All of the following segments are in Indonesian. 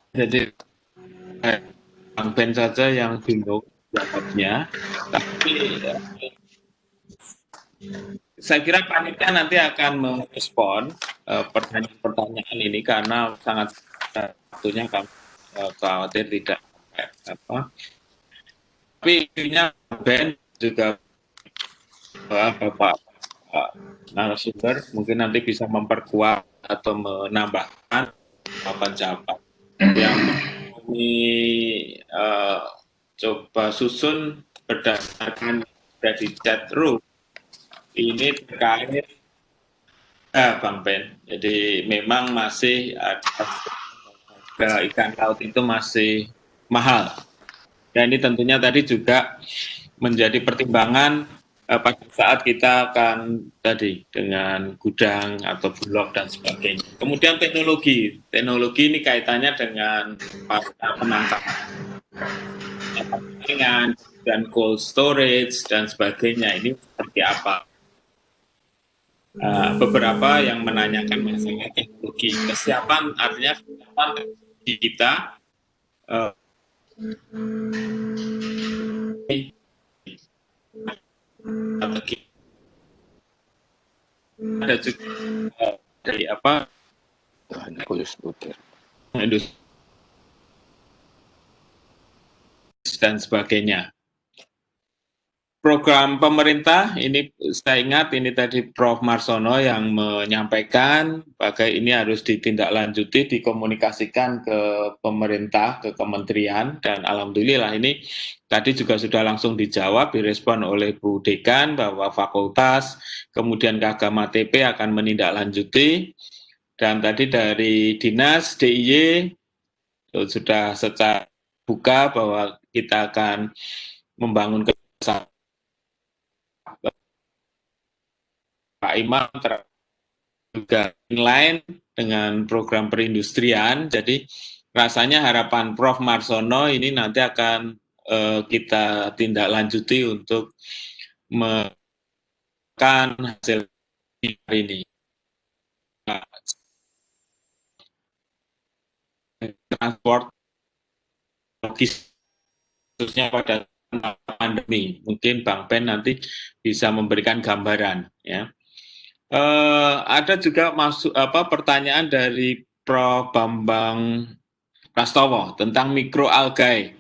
Jadi Bang Ben saja yang bingung jawabnya, tapi saya kira panitia nanti akan merespon pertanyaan-pertanyaan ini karena sangat waktunya kami khawatir tidak apa. Tapi intinya Ben juga Bapak narasumber mungkin nanti bisa memperkuat atau menambahkan jawaban-jawaban yang kami uh, coba susun berdasarkan dari chat room ini terkait Bang Ben. Jadi memang masih ada ikan laut itu masih mahal. Dan ini tentunya tadi juga menjadi pertimbangan pada saat kita akan tadi dengan gudang atau bulog dan sebagainya. Kemudian teknologi ini kaitannya dengan pasca penangkapan dan cold storage dan sebagainya. Ini seperti apa? Beberapa yang menanyakan masalah teknologi kesiapan, artinya kesiapan kita uh, ada juga dari apa industri dan sebagainya. Program pemerintah ini saya ingat ini tadi Prof. Marsono yang menyampaikan bagai ini harus ditindaklanjuti, dikomunikasikan ke pemerintah, ke kementerian, dan alhamdulillah ini tadi juga sudah langsung dijawab, direspon oleh Bu Dekan bahwa fakultas, kemudian Kagama TP akan menindaklanjuti, dan tadi dari Dinas DIY sudah secara buka bahwa kita akan membangun kerjasama Pak Imam juga inline dengan program perindustrian. Jadi rasanya harapan Prof. Marsono ini nanti akan kita tindak lanjuti untuk menekan hasil ini. Nah, transport logis khususnya pada pandemi. Mungkin Bang Ben nanti bisa memberikan gambaran ya. Ada juga pertanyaan dari Prof. Bambang Prastowo tentang mikroalgae,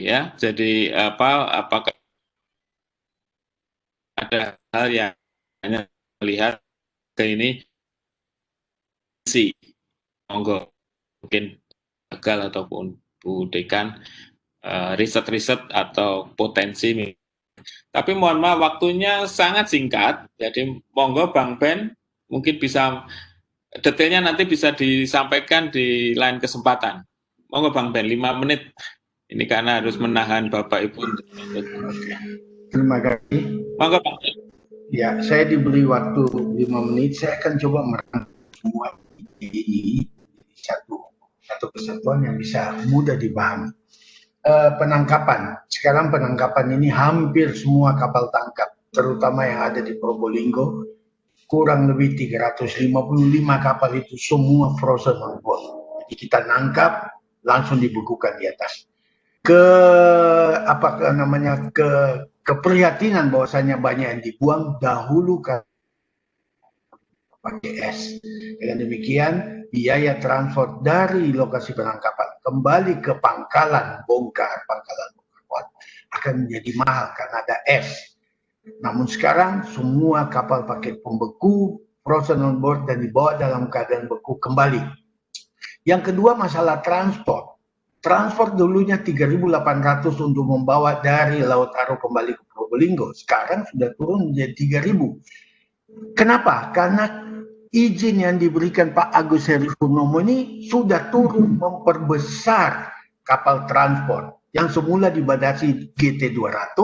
ya. Jadi apakah ada hal yang hanya melihat ke ini si monggo mungkin gagal ataupun Bu Dekan riset-riset atau potensi. Tapi mohon maaf waktunya sangat singkat, jadi monggo Bang Ben mungkin bisa detailnya nanti bisa disampaikan di lain kesempatan. Monggo Bang Ben, 5 menit. Ini karena harus menahan Bapak Ibu. Terima kasih. Monggo Bang Ben. Ya, saya diberi waktu 5 menit. Saya akan coba merangkum semua ini satu kesatuan yang bisa mudah dipahami. Penangkapan. Sekarang penangkapan ini hampir semua kapal tangkap, terutama yang ada di Probolinggo, kurang lebih 355 kapal itu semua frozen on board. Jadi kita nangkap, langsung dibukukan di atas. Keprihatinan bahwasanya banyak yang dibuang dahulu kan pakai es. Dengan demikian, biaya transport dari lokasi penangkapan kembali ke pangkalan bongkar akan menjadi mahal karena ada es. Namun sekarang semua kapal pakai pembeku, frozen on board dan dibawa dalam keadaan beku kembali. Yang kedua masalah transport. Transport dulunya 3.800 untuk membawa dari Laut Aro kembali ke Probolinggo. Sekarang sudah turun menjadi 3.000. Kenapa? Karena izin yang diberikan Pak Agus Heri Purnomo ini sudah turun memperbesar kapal transport yang semula dibatasi GT 200,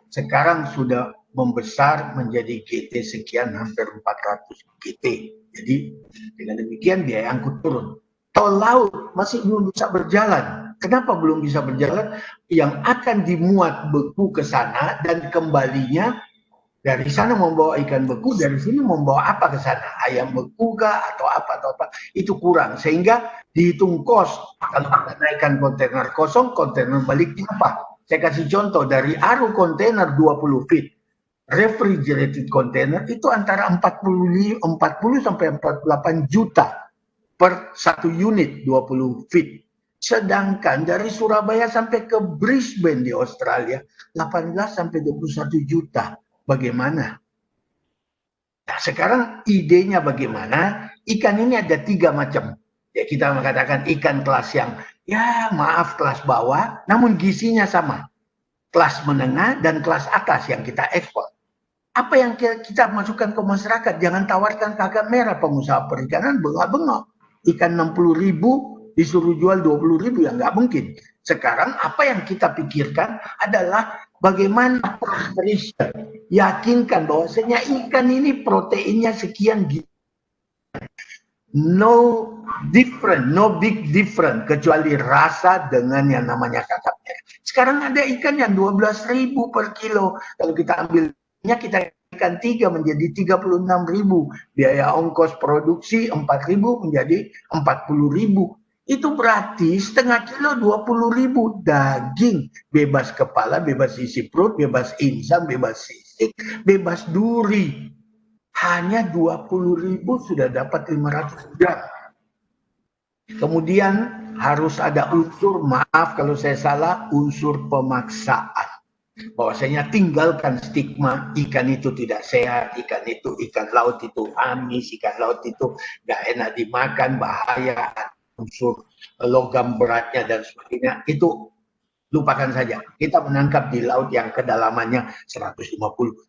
sekarang sudah membesar menjadi GT sekian hampir 400 GT. Jadi dengan demikian biaya angkut turun. Tol laut masih belum bisa berjalan. Kenapa belum bisa berjalan? Yang akan dimuat beku ke sana dan kembalinya Dari sana membawa ikan beku, dari sini membawa apa ke sana? Ayam beku kah atau apa? Itu kurang. Sehingga dihitung kos. Kalau kita naikkan kontainer kosong, kontainer baliknya apa? Saya kasih contoh, dari aru kontainer 20 feet, refrigerated container itu antara 40 sampai 48 juta per satu unit 20 feet. Sedangkan dari Surabaya sampai ke Brisbane di Australia 18 sampai 21 juta. Bagaimana? Nah, sekarang idenya bagaimana? Ikan ini ada 3 macam. Ya, kita mengatakan ikan kelas yang kelas bawah, namun gizinya sama. Kelas menengah dan kelas atas yang kita ekspor. Apa yang kita masukkan ke masyarakat? Jangan tawarkan kakak merah pengusaha perikanan bengok-bengok. Ikan 60.000 disuruh jual 20.000 ya nggak mungkin. Sekarang apa yang kita pikirkan adalah bagaimana yakinkan bahwasanya ikan ini proteinnya sekian gitu. No big different kecuali rasa dengan yang namanya kakap merah. Sekarang ada ikan yang 12.000 per kilo. Kalau kita ambilnya kita ikan 3 menjadi 36.000. Biaya ongkos produksi 4.000 menjadi 40.000. Itu berarti setengah kilo 20.000 daging, bebas kepala, bebas isi perut, bebas insang, bebas sisik, bebas duri. Hanya 20.000 sudah dapat 500 gram. Kemudian harus ada unsur, maaf kalau saya salah, unsur pemaksaan. Bahwasanya tinggalkan stigma ikan itu tidak sehat, ikan laut itu amis, ikan laut itu nggak enak dimakan, bahaya, unsur logam beratnya dan sebagainya. Itu lupakan saja. Kita menangkap di laut yang kedalamannya 150.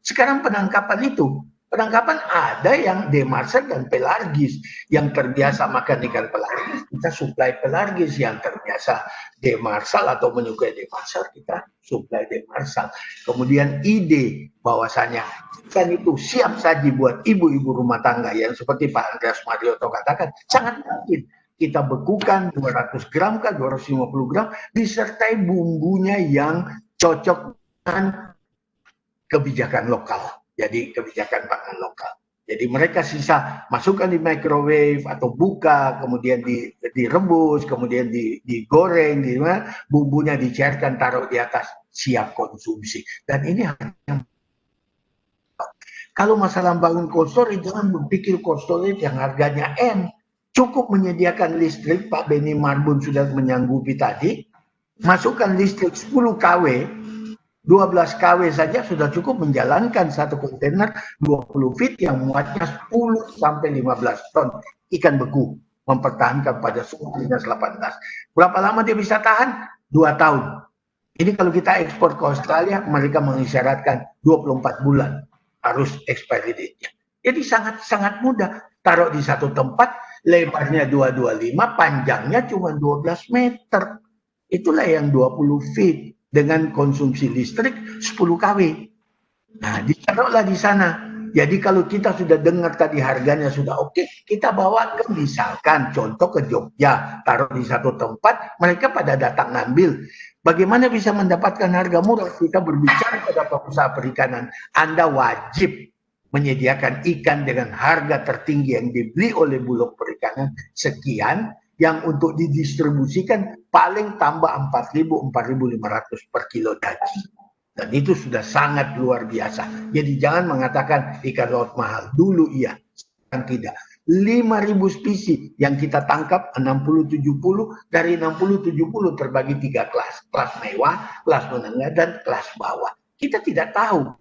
Sekarang penangkapan ada yang demersal dan pelargis. Yang terbiasa makan ikan pelargis, kita suplai pelargis. Yang terbiasa demersal atau menyukai demersal, kita suplai demersal. Kemudian ide bahwasanya ikan itu siap saji buat ibu-ibu rumah tangga yang seperti Pak Andreas Marioto katakan, sangat mungkin kita bekukan 200 gram ke 250 gram disertai bumbunya yang cocok dengan kebijakan lokal. Jadi kebijakan pangan lokal. Jadi mereka sisa masukkan di microwave atau buka, kemudian direbus, kemudian digoreng, bumbunya dicairkan, taruh di atas, siap konsumsi. Dan ini kalau masalah bangun cold storage, jangan berpikir cold storage yang harganya M. Cukup menyediakan listrik, Pak Beni Marbun sudah menyanggupi tadi, masukkan listrik 10 kW, 12 kW saja sudah cukup menjalankan satu kontainer 20 feet yang muatnya 10 sampai 15 ton ikan beku, mempertahankan pada suhu minus 18. Berapa lama dia bisa tahan? 2 tahun. Ini kalau kita ekspor ke Australia, mereka mengisyaratkan 24 bulan harus expiry date-nya. Jadi sangat mudah. Taruh di satu tempat, lebarnya 225, panjangnya cuma 12 meter. Itulah yang 20 feet dengan konsumsi listrik 10 kW. Nah, ditaruhlah di sana. Jadi kalau kita sudah dengar tadi harganya sudah oke, kita bawa ke misalkan contoh ke Jogja, taruh di satu tempat, mereka pada datang ngambil. Bagaimana bisa mendapatkan harga murah? Kita berbicara pada pengusaha perikanan, Anda wajib menyediakan ikan dengan harga tertinggi yang dibeli oleh Bulog Perikanan sekian, yang untuk didistribusikan paling tambah 4.000, 4.500 per kilo daging. Dan itu sudah sangat luar biasa. Jadi jangan mengatakan ikan laut mahal. Dulu iya, sekarang tidak. 5.000 spesies yang kita tangkap 60-70, dari 60-70 terbagi 3 kelas. Kelas mewah, kelas menengah, dan kelas bawah. Kita tidak tahu.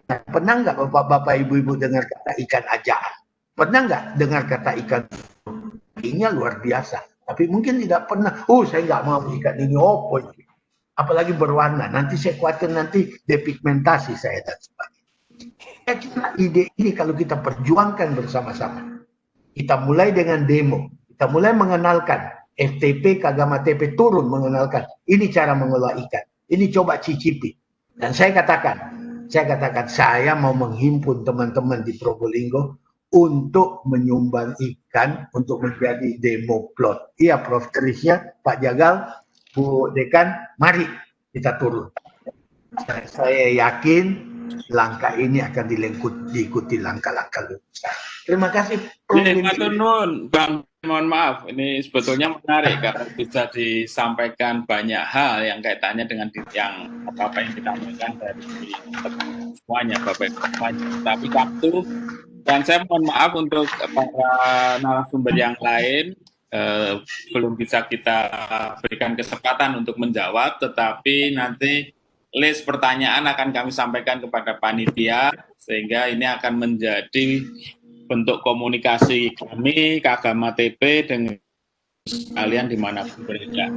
Pernah nggak bapak-bapak, ibu-ibu dengar kata ikan ajaan? Pernah nggak dengar kata ikan? Ini luar biasa. Tapi mungkin tidak pernah. Saya nggak mau ikan ini. Apalagi berwarna. Nanti saya khawatir nanti depigmentasi saya dan sebagainya. Ide ini kalau kita perjuangkan bersama-sama. Kita mulai dengan demo. Kita mulai mengenalkan. FTP, Kagama TP turun mengenalkan. Ini cara mengolah ikan. Ini coba cicipi. Dan saya katakan, saya mau menghimpun teman-teman di Probolinggo untuk menyumbang ikan untuk menjadi demo plot. Iya, Prof. Trisnya, Pak Jagal, Bu Dekan, mari kita turun. Saya yakin langkah ini akan diikuti langkah-langkah lebih besar. Terima kasih, Prof. Matur nuwun, Bang. Mohon maaf, ini sebetulnya menarik karena bisa disampaikan banyak hal yang kaitannya dengan yang apa yang ditanyakan dari semuanya, Bapak Ibu semuanya. Tapi waktu, dan saya mohon maaf untuk para narasumber yang lain, belum bisa kita berikan kesempatan untuk menjawab, tetapi nanti list pertanyaan akan kami sampaikan kepada panitia, sehingga ini akan menjadi bentuk komunikasi kami, Kagama TP, dengan kalian dimanapun berada.